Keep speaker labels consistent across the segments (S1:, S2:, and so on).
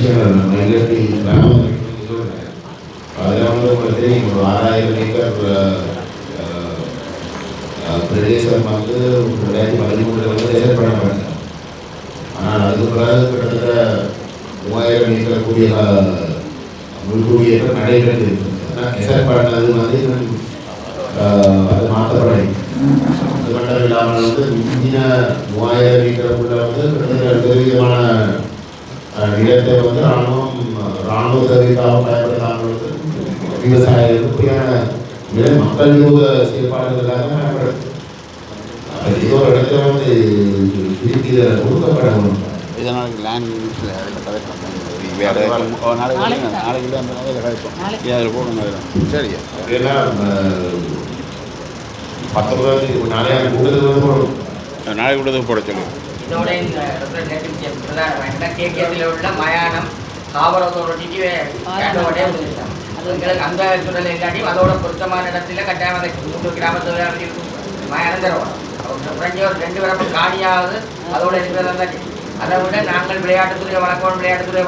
S1: விஷயங்கள் நம்ம இயற்கை கிராமம் சொல்கிறேன். அதில் வந்து உங்களுக்கு தெரியும், ஒரு 6000 ஏக்கர் பிரதேசம் வந்து 2013 வந்து செயல்படப்பட்டாங்க. ஆனால் அதுக்கு பிறகு கிட்டத்தட்ட 3000 ஏக்கர் கூடிய முன்கூடியேற்றம் நடைபெற்று செயல்படுறது வந்து அது மாற்றப்படலை. அது மட்டும் இல்லாமல் வந்து இந்திய 3000 ஏக்கருக்குள்ள வந்து கிட்டத்தட்ட 2% நிலத்தை வந்து இராணுவ தேவைக்காக பயன்படுத்தாமல் விவசாயிகளுக்கு மக்கள் விரோத செயல்பாடுகளுக்காக பயன்படுது. ஏதோ ஒரு இடத்துல வந்து திருப்பி இதில் கொடுக்கப்படணும்.
S2: இதனால் லேண்ட் நாளைக்கு அந்த இதில் கிடைப்போம் அதில் போடுங்க. சரி
S1: ஏன்னா 19 நாளைக்கு கூட்டத்துக்கு போடும்.
S2: நாளைக்கு கூட்டத்துக்கு போட சொல்லுவோம்.
S3: இதோட இந்த ரெப்ரசன்டேட்டிவ் பிரதான கேகேபியில் உள்ள மயானம் காவலத்தோட்டிக்கு கேண்டோடே வந்துட்டாங்க. அது எங்களுக்கு அந்த சூழல் இல்லாட்டியும் அதோட பொருத்தமான இடத்துல கட்டாயம் அதை 3 கிராமத்தில் மயானம் தருவோம். குறைஞ்ச ஒரு 2 வரப்பு காணியாவது அதோட இருக்கிறதா. அதை விட நாங்கள் விளையாட்டுத்துறை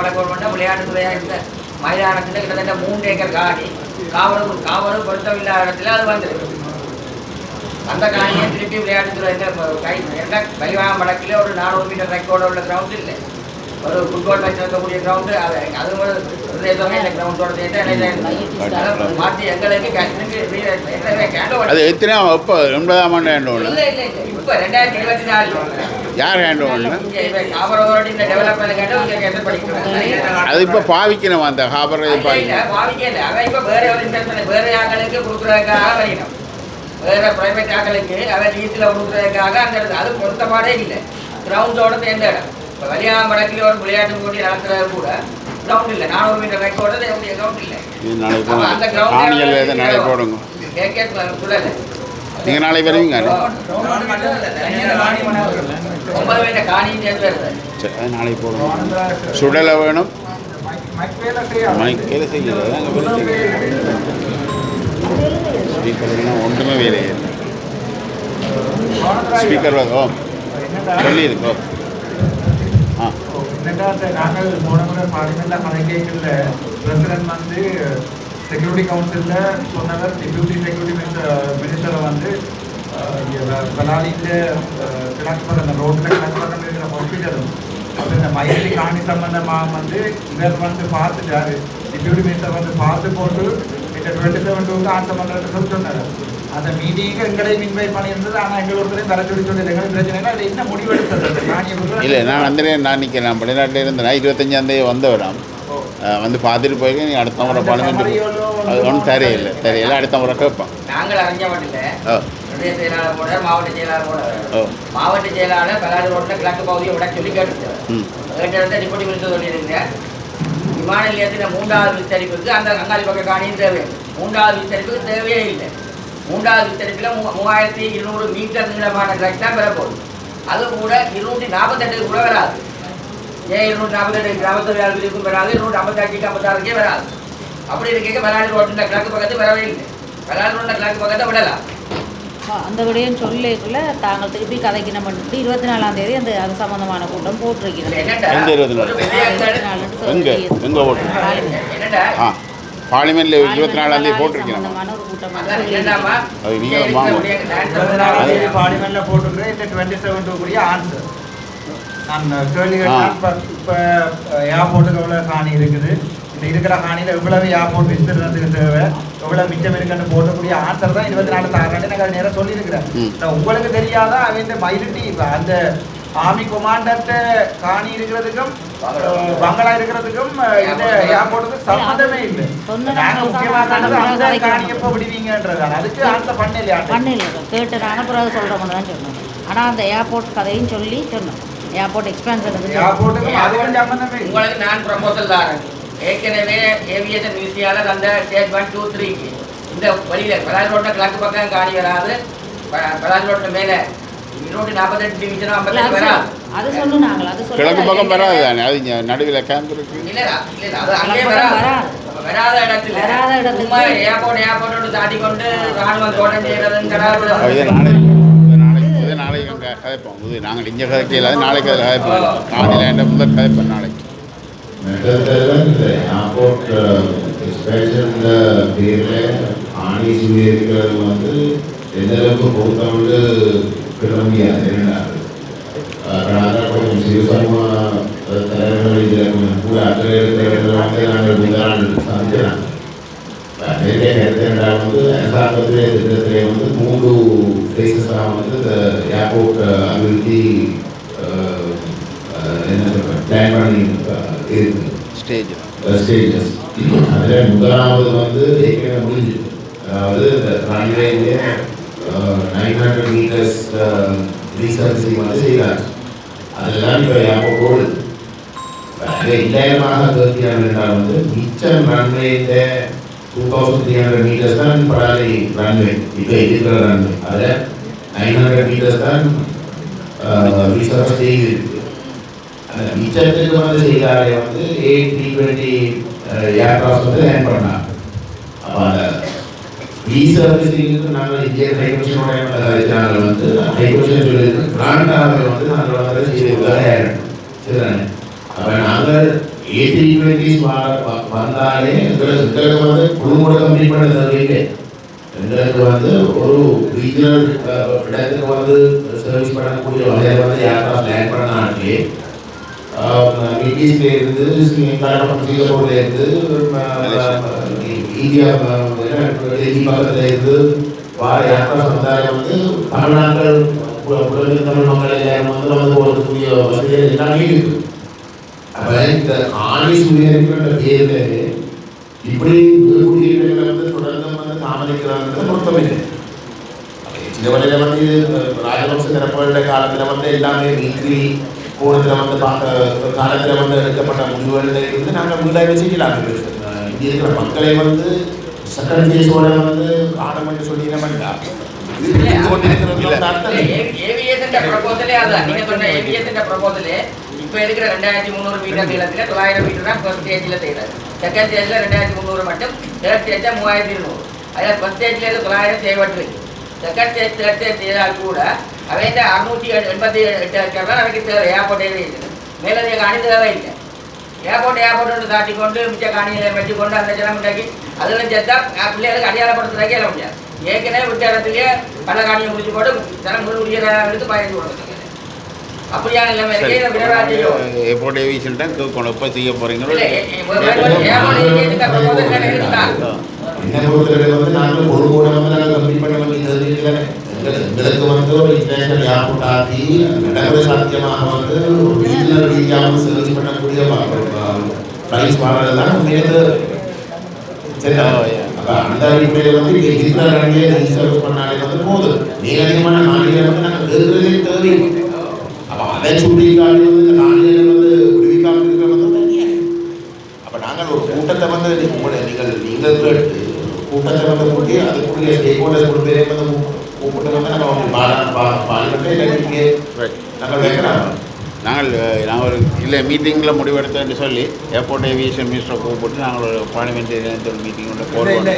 S3: வழக்கணும் விளையாட்டுத்துறையாக இருந்த மைதானத்தில் கிட்டத்தட்ட 3 ஏக்கர் காணி காவலும் பொருத்தமில்லாத இடத்துல அது வந்துருக்கு. அந்த காணியை திருப்பி விளையாட்டுத்துறை பலிவான வழக்கில் ஒரு 400 மீட்டர் ரெக்கோர்டு உள்ள கிரவுண்ட் இல்லை, ஒரு ஃபுட்பால் மேட்ச் இருக்கக்கூடிய கிரவுண்டு. அது ஒரு பிரதேசமே இந்த கிரவுண்டோட சேர்த்து மாற்றி எங்களுக்கு
S2: அது எத்தனை இப்போ 9ஆம் ஆண்டு ஹேண்ட் ஓவர்
S3: இல்லை இப்போ 2024
S2: யார் ஹேண்ட் ஓவர்
S3: இந்த டெவலப்மெண்ட் கேட்டு படிக்கிறோம்.
S2: அது இப்போ பாவிக்கணும். அந்த ஹாபர்
S3: பாவிக்கல அவன் இப்போ வேற ஒரு இன்வெஸ்ட்மெண்ட் வேற ஆக்களுக்கு கொடுக்குறதுக்காக வரையணும். வேற பிரைவேட் ஆக்களுக்கு அவன் லீஸில் கொடுக்குறதுக்காக அந்த அது பொருத்தமானே இல்லை. கிரவுண்டோட சேர்ந்த இடம். இப்போ வலியாம் வடக்கில் ஒரு விளையாட்டு போட்டி நடத்துறது கூட கிரவுண்ட் இல்லை. 400 மீட்டர் ரெக்கோர்டு கிரவுண்ட் இல்லை. அந்த கிரவுண்ட்
S2: நாளைக்கு போடுங்க.
S3: கேட்க சொல்லலை.
S2: நீங்கள் நாளைக்கு வருவீங்க.
S3: 9 மீட்டர் காணியும் சேர்ந்து வருது.
S2: சரி நாளைக்கு போடுங்க. சுடலை வேணும். மைக் வேலை செய்யல ஸ்பீக்கர்லாம் ஒன்றுமே வேலை இல்லை. ஸ்பீக்கர் ஓ சொல்லியிருக்கோ.
S4: நாங்கள் போன முறை பார்லிமெண்ட்டில் கணக்கேக்கில் பிரசிடென்ட் வந்து செக்யூரிட்டி கவுன்சிலில் சொன்னவர் டெப்யூட்டி செக்யூரிட்டி மினிஸ்டரை வந்து பலாலியில் கிழக்கு பக்கம் அந்த ரோட்டில் கிழக்கு பக்கம் இருக்கிற ஹாஸ்பிட்டலும் அப்புறம் இந்த மயிலி காணி சம்பந்தமாக வந்து இவர் வந்து பார்த்துட்டாரு. டெப்யூட்டி மினிஸ்டர் வந்து பார்த்து போட்டு இந்த 27 ஆன்சர் பண்ணுறதுக்கு சொன்னார். அந்த மீட்டிங்கு எங்களையும் இன்வைட் பண்ணியிருந்தது. ஆனால் எங்கள் ஒருத்தரையும் வர சொல்லி சொன்னது எங்களுக்கு பிரச்சனை இல்லை. என்ன முடிவெடுத்தது
S2: இல்லை. நான் அந்த நான் நிற்கிறேன். வெளிநாட்டில் இருந்தேன். 25ஆம் தேதி வந்தவராம் வந்து பார்த்துட்டு போய் நீ அடுத்த முறை பார்லிமெண்ட் அது ஒன்றும் தெரியல அடுத்த முறை கேட்போம்.
S3: நாங்கள் அறிஞ்ச மாட்டில்லை. பிரதேச செயலாளர் போனார், மாவட்ட செயலாளர் போனார். மாவட்ட செயலாளர் பலாறு ரோட்டில் கிழக்கு பகுதியை விட சொல்லி கேட்டு டிப்யூட்டி மினிஸ்டர் சொல்லியிருந்தேன். விமான நிலையத்தில் 3வது விஸ்தரிப்புக்கு அந்த அங்காளி பக்க காணியும் தேவை. 3வது விஸ்தரிப்புக்கு தேவையே இல்லை. 3வது விஸ்தரிப்பில் 3200 மீட்டர் நீளமான ட்ரக் தான் பெறப்போகுது. அது கூட 248 கூட வராது. 248 கிராமத்துறையாளர்களுக்கும் வராது, 255 56 வராது. அப்படி இருக்க பலாறு ரோட்டில் கிழக்கு பக்கத்து வரவே இல்லை. பலாறு ரோட்டில் கிழக்கு பக்கத்தை விடலாம்.
S5: அந்த விடையும் சொல்லிக்குள்ள தாங்கள் திருப்பி கதைக்கணும் பண்ணிட்டு 24ஆம் தேதி அந்த அது சம்பந்தமான கூட்டம் போட்டிருக்கிறது.
S2: பார்லிமெண்ட்ல 24ஆம் தேதி போட்டிருக்கீங்க.
S4: பார்லிமெண்ட்ல போட்டிருக்கிறேன். இந்த 27 கூடிய ஆன்சர் நான் கேள்வி கேட்டேன். இப்போ ஏர்போர்ட்டுக்கு எவ்வளோ காணி இருக்குது, இந்த இருக்கிற காணியில் எவ்வளவு ஏர்போர்ட் விஸ்தீர்ணத்துக்கு தேவை, எவ்வளோ மிச்சம் இருக்குன்னு போடக்கூடிய ஆன்சர் தான் 24 தாராண்டு நான் நேரம் சொல்லியிருக்கிறேன். உங்களுக்கு தெரியாதா அவன் மைலிட்டி இப்போ அந்த ஆர்மி கொமாண்டர்கிட்ட காணி இருக்கிறதுக்கும் பங்களா இருக்கிறதுக்கும் இந்த ஏர்போர்ட்டுக்கு சம்மந்தமே இல்லை. நாங்கள் முக்கியமாக அந்த காணி எப்போ விடுவீங்கன்றதான் அதுக்கு ஆன்சர் பண்ணலையா
S5: கேட்டு நானும் பிறகு சொல்கிறோம்னு தான் சொன்னோம். ஆனால் அந்த ஏர்போர்ட் கதையும் சொல்லி சொன்னோம். ஏர்போர்ட் எக்ஸ்பென்ஷன்
S3: உங்களுக்கு நான் ப்ரொபோசல் தான். ஏற்கனவே ஏவியேஷன் மினிஸ்ட்ரியால் அந்த ஸ்டேட் 1 2 3 இந்த வழியில் பலாறு ரோட்டில் கிழக்கு பக்கம் காணி வராது. பலாறு ரோட்டில் மேலே 248 டிவிஷனும் 58 வராது.
S5: அது சொல்லு நாங்கள் அது சொல்லு.
S2: கிழக்கு பக்கம் வராது தானே, அது நடுவில் கேம்ப் இருக்கு.
S3: இல்லை அது அங்கே வராத இடத்துல ஏர்போர்ட் தாண்டி கொண்டு ராணுவம் தோட்டம் செய்யறதுன்னு
S2: நாளைக்கு கதைப்போம். நாங்கள் இங்கே கதைக்கல, நாளைக்கு அதில் கதைப்போம். நாளைக்கு முதல் கதைப்போம். நாளைக்கு
S1: மற்றதெல்லாம் இந்த ஏர்போர்ட் எக்ஸ்பேன்ஷன் பேரில் ஆணி சுவீகரிக்கிறது வந்து எந்த அளவுக்கு பொறுத்தவங்க சொல்ல முடியாது. ஏன்னா கொஞ்சம் சிறுசமாக தலைவர்கள் இதில் கொஞ்சம் கூட அக்கறை இருக்கிறவர்கள் வந்து நாங்கள் உதாரணம் சந்திக்கிறாங்க. நிறைய கருத்து என்றால் வந்து அரசாங்கத்திலே திட்டத்திலே வந்து 3 பிளேசஸாக வந்து இந்த ஏர்போர்ட் அபிவிருத்தி என்ன சொல்கிறேன் பிளான் பண்ணி இருக்குது ஸ்டேஜஸ். அதில் முதலாவது வந்து ஏற்கனவே முடிஞ்சுது. அதாவது இந்த ரன்வேலே 900 மீட்டர்ஸ் ரீசர்விசிங் வந்து செய்கிறாங்க. அதெல்லாம் இப்போ ஏர்போர்ட் ஓடுது. அதை இல்லாயமாக கேட்கிறாங்க என்றால் வந்து மிச்சம் ரன்வேல 2300 meters தான் படாலி ரன்வே இப்போ இருக்கிற ரன்வே. அதில் 900 meters தான் ரீசர்வ் ஸ்டேஜ் இருக்குது. அந்த மிச்சத்துக்கு வந்து செய்தாலே வந்து A320 ஏர்கிராஃப்ட் வந்து லேண்ட் பண்ணாங்க. அப்போ அந்த ரீசர்வீசிங்க்கு நாங்கள் இந்தியன் ஹைகமிஷனோட நாங்கள் வந்து ஹைகமிஷன் சொல்லியிருக்கு பிராண்டாக வந்து நாங்கள் வந்து செய்திருக்காங்க. சரிதானே? அப்போ நாங்கள் A320 வந்தாலே எங்களுக்கு வந்து குழுமோட கம்ப்ளீட் பண்ண தேவையில்லை. எங்களுக்கு வந்து ஒரு ரீஜனல் இடத்துக்கு வந்து சர்வீஸ் பண்ணக்கூடிய வகையில் வந்து ஏர்கிராஃப்ட் லேண்ட் பண்ணாலே மிடிஸ்ல இருந்து சிங்கப்பூர்ல இருந்து இந்தியா டெல்லி பக்கத்தில் இருந்து வார ஏர்கிராஃப்ட் வந்தாலே வந்து தமிழ்நாட்டில் தமிழ் மக்கள் எல்லாரும் வந்து போகிறதுக்குரிய வசதிகள் எல்லாமே இருக்குது. அப்போ இந்த ஆணி சுவீகரிக்கின்ற பேரில் இப்படி குடியிருப்புகளை வந்து தொடர்ந்து வந்து தாமதிக்கிறாங்கிறது பொருத்தமில்லை. சின்ன வழியில் வந்து ராஜவம்ச தரப்புடைய காலத்தில் வந்து எல்லாமே வீக்லி கோணத்தில் வந்து பார்க்க காலத்தில் வந்து எடுக்கப்பட்ட முடிவுகளில் இருந்து நாங்கள் முன்தாய்வு செய்யலாம். இங்கே இருக்கிற மக்களை வந்து செகண்ட் ஃபேஸோட வந்து காணமென்று சொல்லி என்ன பண்ணிட்டா
S3: இப்போ இருக்கிற 2300 மீட்டர் நீளத்தில் 900 மீட்டர் தான் ஃபர்ஸ்ட் ஸ்டேஜில் செய்கிறார். செகண்ட் ஸ்டேஜில் 2300 மட்டும், தேர்ட் ஸ்டேஜில் 3200. அதில் ஃபர்ஸ்ட் ஸ்டேஜில் 900 செய்யப்பட்டிருக்கு. செகண்ட் ஸ்டேஜ் தேர்ட் ஸ்டேஜ் செய்தால் கூட அவை இந்த 688 ஏக்கர் அவைக்கு தேவை ஏர்போர்ட் இருக்குது. மேலதிக காணி தேவை இல்லை. ஏர்போர்ட் தாட்டி கொண்டு மிச்ச காணிகளை வச்சு கொண்டு அந்த ஜனம் உண்டாக்கி அதில் சேர்த்தா பிள்ளைகளுக்கு அடையாளப்படுத்துறதுக்கே இட முடியாது. ஏற்கனவே விட்ட இடத்துலேயே பல காணியை முடிச்சு போட்டு ஜனம் உரிய எடுத்து பயணித்து கொடுத்துருக்கேன். அப்படியான நிலைமை இருக்கு. இதை விரைவாக
S2: ஏர்போர்ட் ஏவியேஷன் தான் கேட்கணும். எப்போ செய்ய போகிறீங்களோ
S1: என்ன பொறுத்தவரை வந்து நாங்கள் ஒரு கூட வந்து நாங்கள் கம்ப்ளீட் பண்ண வேண்டியது எங்களுக்கு வந்து ஒரு இன்டர்நேஷனல் ஏர்போர்ட் ஆகி நடைமுறை சாத்தியமாக வந்து ஒரு ரீஜனல் ரீதியாக சர்வீஸ் பண்ணக்கூடிய ஃப்ளைட்ஸ் வாங்குறது தான் உண்மையிலே சரி. அப்போ அந்த அடிப்படையில் வந்து இங்கே இருக்கிற ரன்வே சர்வீஸ் பண்ணாலே வந்து போதும். மேலதிகமான நாடுகளை வந்து நாங்கள் கேட்குறதே தேவை. அப்போ அதை சுட்டிக்காட்டி வந்து இந்த நாடுகளை வந்து விடுவிக்காமல் இருக்கிற வந்து அப்போ நாங்கள் ஒரு கூட்டத்தை வந்து நீங்கள் கேட்டு கூட்டத்தை வந்து கூட்டி அதுக்குரிய ஸ்டேக் ஹோல்டர்ஸ் ஒரு பேரே வந்து கூப்பிட்டு வந்து நம்ம பார்லிமெண்ட்டே நாங்கள் வைக்கிறாங்க.
S2: நாங்கள் ஒரு இல்லை மீட்டிங்கில் முடிவெடுத்தேன்னு சொல்லி ஏர்போர்ட் ஏவியேஷன் மினிஸ்டரை கூப்பிட்டு நாங்கள் ஒரு பார்லிமெண்ட் மீட்டிங் ஒன்று போடுவோம்.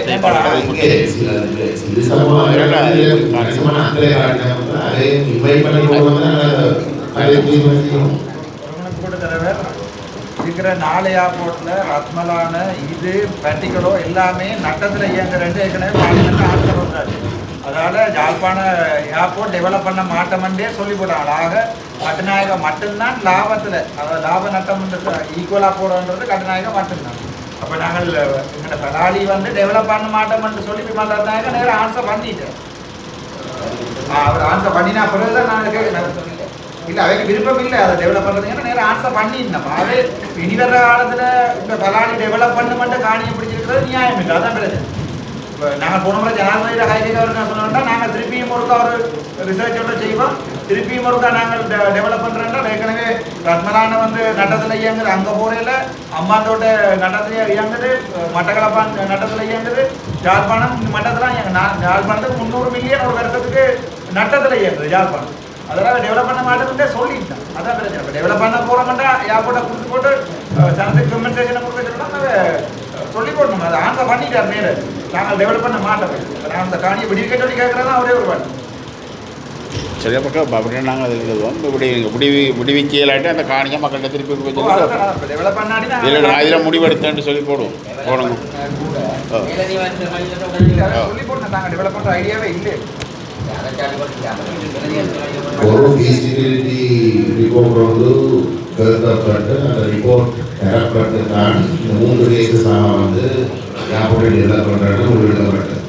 S4: இருக்கிற 4 ஏர்போர்ட்டில் ரத்மலான இது பேட்டிகளோ எல்லாமே நட்டத்தில் இயங்குறது ஏற்கனவே பார்லிமெண்ட் ஆட்கள் வந்தாரு. அதனால் யாழ்ப்பாண ஏர்போர்ட் டெவலப் பண்ண மாட்டோம்ன்றே சொல்லி போட்டாங்க. ஆக கட்டுநாயகம் மட்டும்தான் லாபத்தில், அதாவது லாப நட்டம் ஈக்குவலாக போடுறது கட்டுநாயகம் மட்டும்தான். அப்போ நாங்கள் எங்களோட கடாலி வந்து டெவலப் பண்ண மாட்டோம்னு சொல்லி மாட்டாங்க. நேரம் ஆன்சர் பண்ணிட்டேன். அவர் ஆன்சர் பண்ணினா பிறகு தான் நாங்கள் கேட்க இல்லை அவைக்கு விருப்பம் இல்லை அதை டெவலப் பண்ணுறதுங்கன்னா நேரம் ஆன்சர் பண்ணியிருந்தோம். அது இனி வர காலத்தில் இந்த கலாணி டெவலப் பண்ண மட்டும் காணியை பிடிச்சிருக்கிறது நியாயம் இல்லை. அதான் பிரச்சனை. இப்போ நாங்கள் போன முறை ஜனாதிபதியோட கைதில் அவர் என்ன சொன்னோம்னா நாங்கள் திருப்பியும் ஒருக்கா ஒரு ரிசர்ச்சோட செய்வோம். திருப்பியும் ஒருக்கா நாங்கள் டெவலப் பண்ணுறோம்னா ஏற்கனவே ரத்மலான வந்து நட்டத்தில் இயங்குது, அங்கே போகையில் அம்மாந்தோட்ட நட்டத்தில் இயங்குது, மட்டக்களப்பான் நட்டத்தில் இயங்குது, யாழ்ப்பாணம் மட்டத்தில் யாழ்ப்பாணத்துக்கு 300 மில்லியன் ஒரு வருஷத்துக்கு நட்டத்தில் இயங்குது யாழ்ப்பாணம். அதெல்லாம் டெவலப் பண்ண மாட்டேன்னு சொல்லிட்டேன். அதான் பிரச்சனை. இப்போ டெவலப் பண்ண போகிறோம்னா ஏர்போர்ட்டை கொடுத்து போட்டு சனத்துக்கு கம்பன்சேஷனை கொடுக்க சொல்லி போடணும். அதை ஆன்சர் பண்ணிட்டார் நேரு. நாங்கள் டெவலப் பண்ண மாட்டோம். நாங்கள் அந்த காணியை விடிக்க சொல்லி கேட்குறதா ஒரே ஒரு வாட்டி.
S2: சில பக்கம் அப்படியே நாங்கள் அது எழுதுவோம் விடுவிக்கையிலாட்டி அந்த காணியை மக்கள்கிட்ட திருப்பி வச்சு
S4: டெவலப் பண்ணாடி
S2: இதில் நான் இதில் முடிவெடுத்தேன்னு சொல்லி போடுவோம் போடுங்க
S4: சொல்லி போட்டு நாங்கள் டெவலப் பண்ணுற ஐடியாவே இல்லை.
S1: ஒரு feasibility report வந்து கேட்கப்பட்டு அந்த ரிப்போர்ட் தரப்பட்டு தான் இந்த 3 கேஸஸாக வந்து ஏர்போர்ட்டில் எழுதப்பட்டு முடிவெடுக்கப்பட்டது.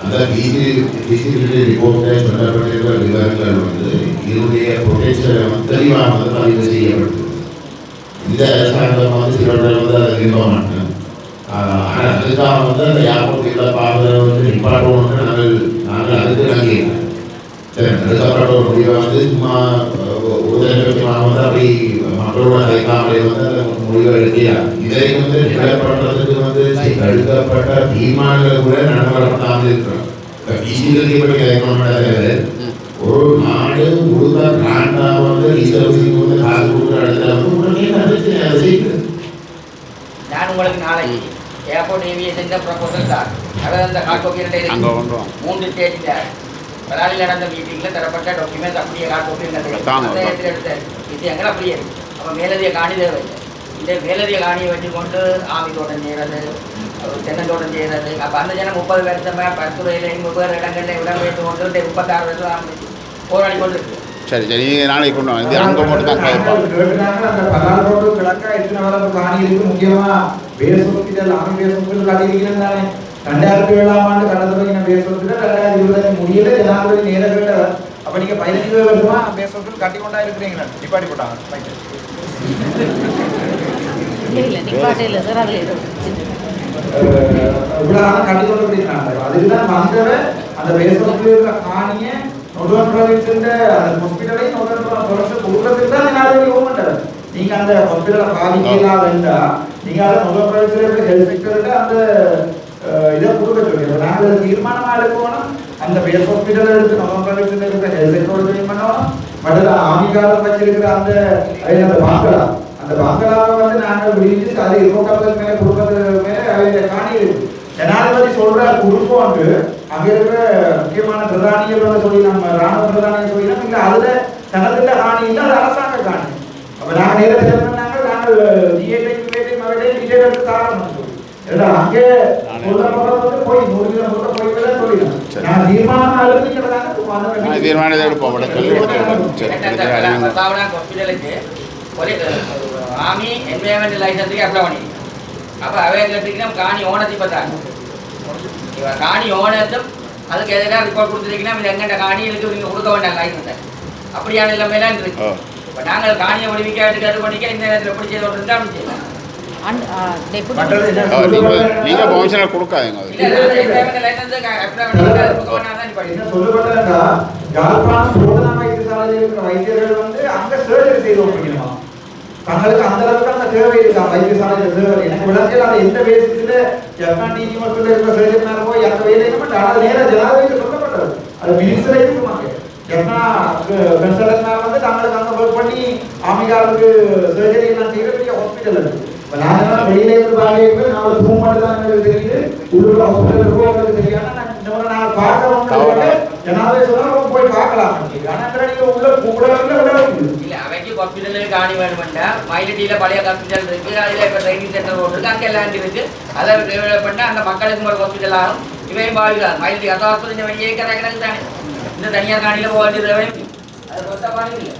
S1: அந்த feasibility ரிப்போர்ட்டை சொல்லப்பட்டிருக்கிற விவரங்கள் வந்து இதனுடைய பொட்டன்ஷியலை வந்து தெளிவாக வந்து பதிவு செய்யப்பட்டது. இந்த அரசாங்கம் வந்து சிலர்கள் வந்து அதை விரும்ப மாட்டேன். ஆனால் அதுக்காக வந்து அந்த ஏர்போர்ட்டில் பார்க்குறத வந்து நிப்பாட்டணும்னு நாங்கள் அதுக்கு நம்பியிருக்கோம். சரி, அதுக்கப்புறம் ஒரு முடிவை வந்து சும்மா உதவிமாக வந்து அப்படி மக்களோட கைக்காமலே வந்து அந்த முடிவை எடுக்கலாம். இதை வந்து நிலைப்படுறதுக்கு வந்து எடுக்கப்பட்ட தீர்மானங்கள் கூட நடைமுறைப்படாமல் இருக்கிறோம். இப்போ பிசிபிலிட்டி பற்றி கேட்கணும்னா ஒரு நாடு முழுக்க கிராண்டாக வந்து ரிசர்விங் வந்து காசு கொடுக்குற இடத்துல வந்து உடனே அதை செய்யுது.
S3: நான் உங்களுக்கு நாளைக்கு ஏர்போர்ட் ஏவியேஷன் ப்ரொபோசல் தான் அதாவது அந்த ஹார்ட் காப்பி 3 ஸ்டேட்டில் பலாலில் நடந்த மீட்டிங்கில் தரப்பட்ட டாக்குமெண்ட்ஸ் அப்படியே ஹார்ட் காப்பி எடுத்த விஷயங்கள் அப்படியே இருக்குது. அப்போ மேலதிக காணி தேவையில்லை. இந்த மேலதிக காணியை வச்சுக்கொண்டு ஆமி தோட்டம் செய்கிறது, தென்னந்தோட்டம் செய்கிறது. அப்போ அந்த ஜனம் 30 வருஷமாக பருத்துறையிலையும் வெவ்வேறு இடங்களில் இடம்பெயர்த்து கொண்டு 36 வருஷம் போராடி கொண்டு இருக்கு.
S2: சரி சரி நாளைக்கு கொண்டு வந்து அங்கே மட்டும் தான்
S4: கேட்டுனாங்க. அந்த பல்லால் ரோடு கிழக்கா எத்தனை வர காணி இருக்கு. முக்கியமாக பேஸ் ஹாஸ்பிட்டல் ஆமி பேஸ் ஹாஸ்பிட்டல் கட்டியிருக்கிறேன் தானே. 2007ஆம் ஆண்டு கடந்த பேஸ் ஹாஸ்பிட்டல் 2020 முடியல. ஜனாதிபதி நேர கேட்டார். அப்போ நீங்கள் 15 வருஷமா பேஸ் ஹாஸ்பிட்டல் கட்டி கொண்டா இருக்கிறீங்க. நிப்பாட்டி போட்டாங்க.
S5: இல்லை நிப்பாட்டே இல்லை சார். அதில்
S4: இவ்வளோ கட்டி கொண்டு போயிருக்காங்க. அதுக்கு தான் வந்தவன் அந்த பேஸ் ஹாஸ்பிட்டல் இருக்கிற காணியை நொடுவன் ப்ரொவின்ஸில் அந்த ஹாஸ்பிட்டலையும் நொடுவன் ப்ரொவின்ஸ் கொடுக்கறதுக்கு தான் ஜனாதிபதி ஓமன்ட்டார். நீங்கள் அந்த ஹாஸ்பிட்டலை பாதிக்கலாம் வேண்டாம். நீங்கள் அதை நொடுவன் ப்ரொவின்ஸில் இருக்கிற ஹெல்த் செக்டருக்கு அந்த இதை கொடுக்க சொல்லி நாங்கள் தீர்மானமாக எடுக்கணும். அந்த பேஸ் ஹாஸ்பிட்டலை எடுத்து நொடுவன் ப்ரொவின்ஸில் இருக்கிற ஹெல்த் செக்டரோட கிளீன் பண்ணணும். மற்ற ஆமிகாலம் வச்சிருக்கிற அந்த பாங்கலா அந்த பாங்கலாவை வந்து நாங்கள் விரிச்சு அது 20 மேலே கொடுக்கறது மேலே அவங்க காணி இருக்கு. ஜனாதிபதி சொல்றாரு கொடுப்போம்ட்டு அங்கே இருக்கிற முக்கியமான பிரதானிகள் வந்து சொல்லி நம்ம ராணுவ பிரதானிகள் சொல்லினா இல்லை அதில் தனதில் காணி இல்லை, அது அரசாங்க காணி. அப்போ நாங்கள் நேரத்தில் நாங்கள் ஜிஏடையும் அவைடையும் டீட்டெயில் எடுத்து தாரணும் சொல்லி ஏன்னா அங்கே வந்து போய் 100 கிலோமீட்டர் போய் சொல்லிடணும். நான் தீர்மானமாக எழுதிக்கிறதாங்க
S2: தீர்மானத்தை எடுப்போம்.
S3: ஹாஸ்பிட்டலுக்கு ஒரு ஆமி என்வயர்மெண்ட் லைசன்ஸுக்கு அப்ளை பண்ணியிருக்கேன். அப்போ அவைகளுக்கு காணி ஓனத்தை பார்த்தாங்க. இவன் காணி ஓனத்தும் அதுக்கு எதிராக ரிப்போர்ட் கொடுத்துருக்கீங்கன்னா இது எங்கள்கிட்ட காணிகளுக்கு நீங்கள் கொடுக்க வேண்டாம் லைசன்ஸை. அப்படியான நிலைமையெல்லாம் இருக்கு. இப்போ நாங்கள் காணியை ஒளிவிக்க எடுக்கிறது பண்ணிக்க இந்த நேரத்தில் எப்படி செய்து இருந்தால் அப்படி செய்யலாம்.
S2: நீங்கள் பவுன்சர் கொடுக்காதீங்க.
S4: வைத்தியர்கள் வந்து அங்கே சர்ஜரி செய்து வைக்கணுமா தங்களுக்கு அந்த அளவுக்கு அந்த தேவை இருக்கா வைத்தியசாலையில் தேவை. எனக்கு விளக்கில் அது எந்த பேசிஸில் ஜப்பான் நீதிமன்றத்தில் இருக்கிற சர்ஜரினால போய் அந்த வேலையும் ஆனால் நேராக ஜனாதிபதி சொல்லப்பட்டது. அது மினிஸ்டரை இருக்குமாங்க கன்சல்டன்ட்னால வந்து தங்களுக்கு அங்கே ஒர்க் பண்ணி ஆமிகாலுக்கு சர்ஜரி எல்லாம் செய்யக்கூடிய ஹாஸ்பிட்டல் இருக்குது. இப்போ நாங்கள் வெளியில இருந்து பார்க்க நாங்கள் ரூம் மட்டும் தான் எங்களுக்கு தெரியுது. உள்ள ஹாஸ்பிட்டல் இருக்கும் எங்களுக்கு தெரியாது. இந்த முறை நாங்கள் பார்க்கறவங்க ஜனாதிபதி சொன்னால் போய் பார்க்கலாம். ஆனால் நீங்கள் உள்ள
S3: இல்லை அவைக்கு ஹாஸ்பிட்டலுக்கு காணி வேணுமெண்டா மயிலட்டியில் பழைய ஹாஸ்பிட்டல் இருக்குது. அதில் இப்போ ட்ரைனிங் சென்டர் ஒன்று இருக்குது. அங்கே எல்லாம் இருக்குது. அதை டெவலப் பண்ணால் அந்த மக்களுக்கு ஒரு ஹாஸ்பிட்டல் ஆகும். இவையும் பாதிக்காது. மயிலட்டி அந்த ஹாஸ்பிட்டல் வெளியே இருக்கிறாங்க தானே. இந்த தனியார் காணியில் போக வேண்டியது அது சொந்த பாடம் இல்லை.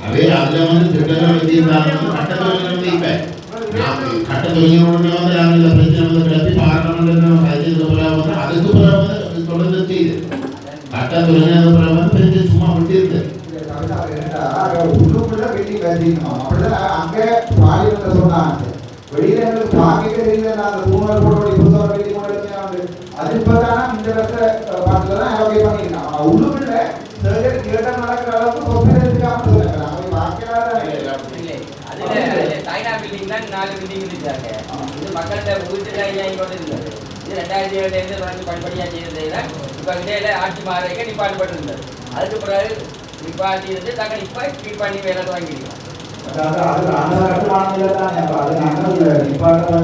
S1: அதே அதில் வந்து திட்டங்கள் எழுதியிருந்தாங்க. கட்டத்தொழில் வந்து இப்போ கட்டத்தொழிலோட வந்து நாங்கள் இந்த பிரச்சனை வந்து கிளப்பி பார்க்கணும் வந்து அதுக்கு பிறகு வந்து தொடர்ந்து செய்யுது. கட்டத்தொழில் பிறகு வந்து பிரச்சனை சும்மா விட்டு
S4: உள்ளுக்குள்ள வெட்டி கட்டிக்கணும். அப்படிதான் அங்கே பாலியல் சொன்னாங்க. வெளியில எங்களுக்கு பாக்கிக்க தெரியல. அந்த தூணல் போட்டு புதுசாக வெட்டி கொண்டு எடுத்து அது இப்போதானா இந்த இடத்துல பார்த்துல தான் எல்லாம் பண்ணியிருக்காங்க. ஆனால் உள்ளுக்குள்ள சர்ஜரி தியேட்டர் நடக்கிற அளவுக்கு ஹாஸ்பிட்டல் இருக்காம சொல்லுங்க. அவங்க பாக்கியெல்லாம்
S3: சாய்னா பில்டிங் தான் 4 பில்டிங் இருக்காங்க. இது மக்கள்கிட்ட வீட்டு கொண்டு இருந்தது. இது 2007 படிப்படியாக செய்தது இப்போ இடையில ஆட்சி மாறைக்க நிப்பாட்டப்பட்டிருந்தது. அதுக்கு பிறகு நிப்பாட்டி இருந்து நாங்கள் இப்போ ட்ரீட் பண்ணி வேலை வாங்கியிருக்கோம்.
S4: அது அந்த கட்டுமானங்கள் தான் அது நாங்கள் நிப்பாட்ட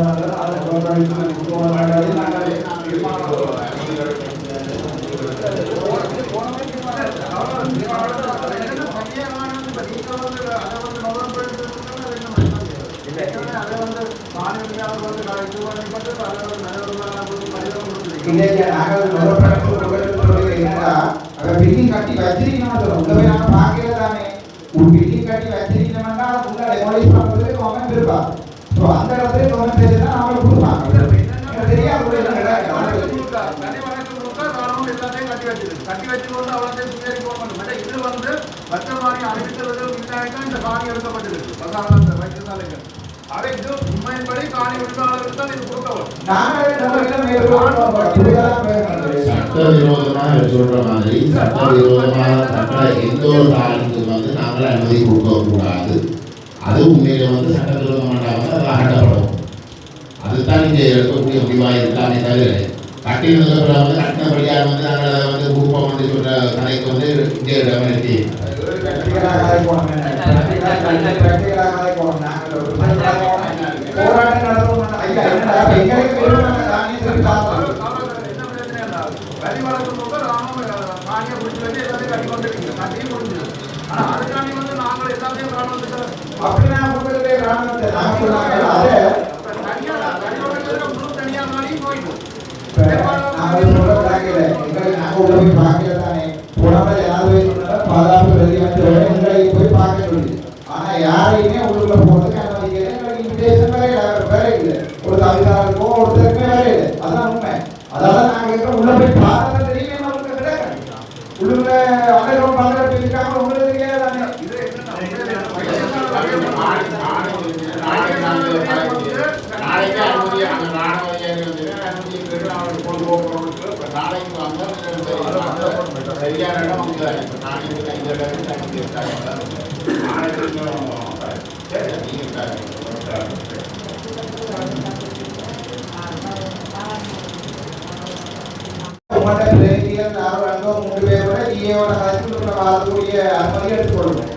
S4: பில்டிங் கட்டி வச்சிருக்கணும் உள்ள போய் நாங்கள் பார்க்கல தானே. ஒரு பில்டிங் கட்டி வச்சிருக்கணும்னா உள்ள டெமோலிஷ் பண்ணுறதுக்கு கவர்மெண்ட் இருப்பா. ஸோ அந்த இடத்துல கவர்மெண்ட் பேசுனா அவங்களுக்கு கொடுப்பாங்க. தெரியாது கட்டி வச்சுக்கொண்டு அவளை சுயேறி போகணும். இது வந்து வச்சமானி அறிவித்தவர்கள் இல்லாமல் இந்த காணி எடுக்கப்பட்டிருக்கு. வைத்தியசாலைகள் அவை இது உண்மையின்படி காணி உரிமையாளர்கள் தான் இது கொடுக்கணும்.
S1: சட்டவிரோதமாக சொல்ற மாதிரி சட்டவிரோதமாக கட்டுற எந்த ஒரு காலத்துக்கு வந்து நாங்கள் அனுமதி கொடுக்க கூடாது. அது உண்மையில வந்து சட்டவிரோதமாக அது அகற்றப்படும். அதுதான் இங்கே எடுக்கக்கூடிய முடிவாக இருக்காமே தவிர கட்டினதுக்கு அப்புறம் வந்து கட்டினபடியாக வந்து நாங்கள் அதை வந்து குரூப்பம் வந்து சொல்ற கடைக்கு வந்து இங்கே இடமெடுத்தி யாரையுமே உள்ளுக்குள்ள போறதுக்கு அனுமதிக்கல. எங்களுக்கு இன்விடேஷன் வேற இல்லை. ஒரு தவிசாருக்கோ ஒருத்தருக்குமே வேற இல்லை. அதான் உண்மை. அதாவது நாங்க உள்ள போய் பார்த்தா தெரியுமே நம்மளுக்கு கிடையாது. உள்ளுக்குள்ள அண்டர்கிரவுண்ட் பண்றது இருக்காங்க உங்களுக்கு தெரியாது தானே.
S2: சரியான இடம்
S4: மூன்று பேரோட ஜியோட வரக்கூடிய அனுமதி எடுத்துக்கொள்ளுங்க.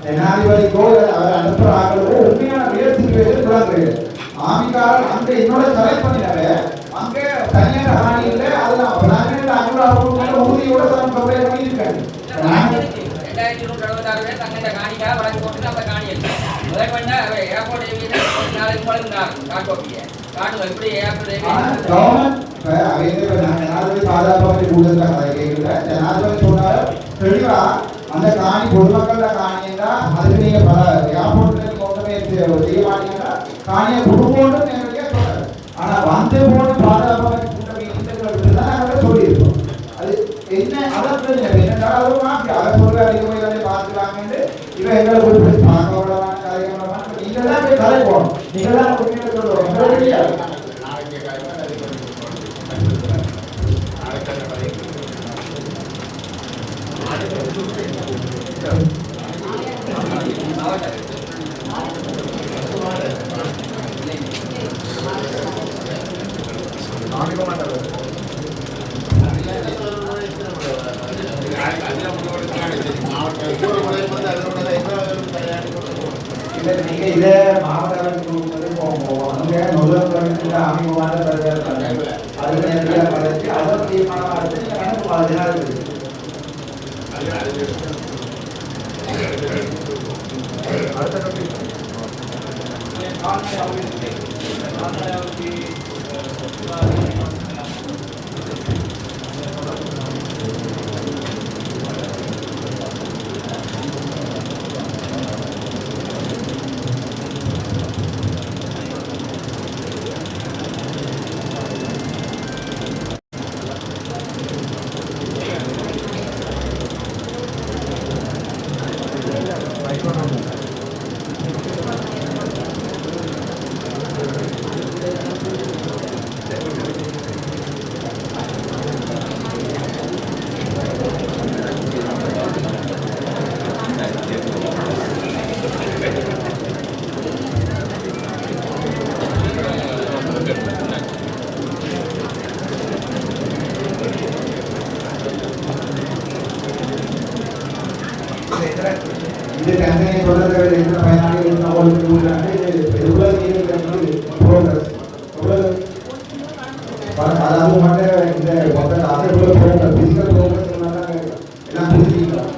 S4: ஜனாதிபதி கோயில் அவர் அனுப்புற ஆக்களோ உண்மையான முயற்சி ஆமிக்காரன் அங்க என்னோட செலக்ட் பண்ணினாரு. அங்க தனியார் ஹானி இல்லை. அதுல உறுதியோட கம்ப்ளைண்ட் பண்ணியிருக்காங்க.
S3: 2026 தங்க காணிக்காக வழக்கு போட்டு அந்த காணியை முதல் பண்ண ஏர்போர்ட் நாளைக்கு பழகுனாங்க காட்டுவோம் காட்டுவோம் எப்படி ஏர்போர்ட்
S4: ஜனாதிபதி பாதுகாப்பு கூடுதல் கதை கேட்கல. ஜனாதிபதி சொன்னார் தெளிவா அந்த காணி பொதுமக்கள காணியா அதுக்கு நீங்க ஏர்போர்ட்ல நீங்க ஒன்றுமே செய்ய மாட்டீங்கன்னா காணியை குடும்பம்னு நேரடியாக சொன்னார். ஆனா வந்து போன பாதுகாப்பு கூட்டம் நாங்கள் சொல்லியிருக்கோம். அது என்ன அதான் என்னன்னா அதை சொல்ற அதிகமாக பார்த்துக்கலாங்கன்னு இவன் எங்களை குறிப்பிட்டு பார்க்க விடலாம் கதைக்கலாம். நீங்க தான் போய் கதை போகணும். நீங்க தான் சொல்லுவோம் தெரியாது. நீங்க இதை மாவட்ட அமைப்புமான அது நேரடியாக படைச்சு அதன் தீர்மானமாக எடுத்து எனக்கு பல தினம் இருக்குது. அடுத்த
S6: இது கம்பெனி தொடர்ந்து எந்த பயனாளிகள் அவங்களுக்கு எவ்வளவு ப்ரோக்ரஸ் அதாவது மட்டும் இந்த மொத்தம் அதை ப்ரோக்ரஸ் பிசிக்கல் ப்ரோக்ரஸ் எல்லாம் புரிஞ்சுக்கலாம்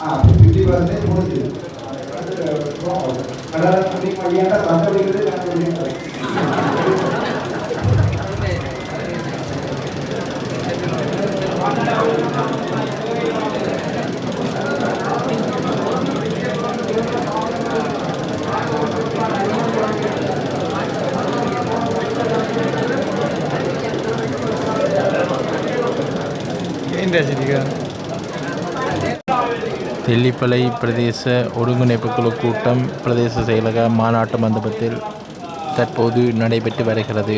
S6: 50% முடிஞ்சு கடற்கரை வழியாக மற்றவர்களுக்கு
S7: தெல்லிப்பளை பிரதேச ஒருங்கிணைப்பு குழு கூட்டம் பிரதேச செயலக மாநாட்டு மண்டபத்தில் தற்போது நடைபெற்று வருகிறது.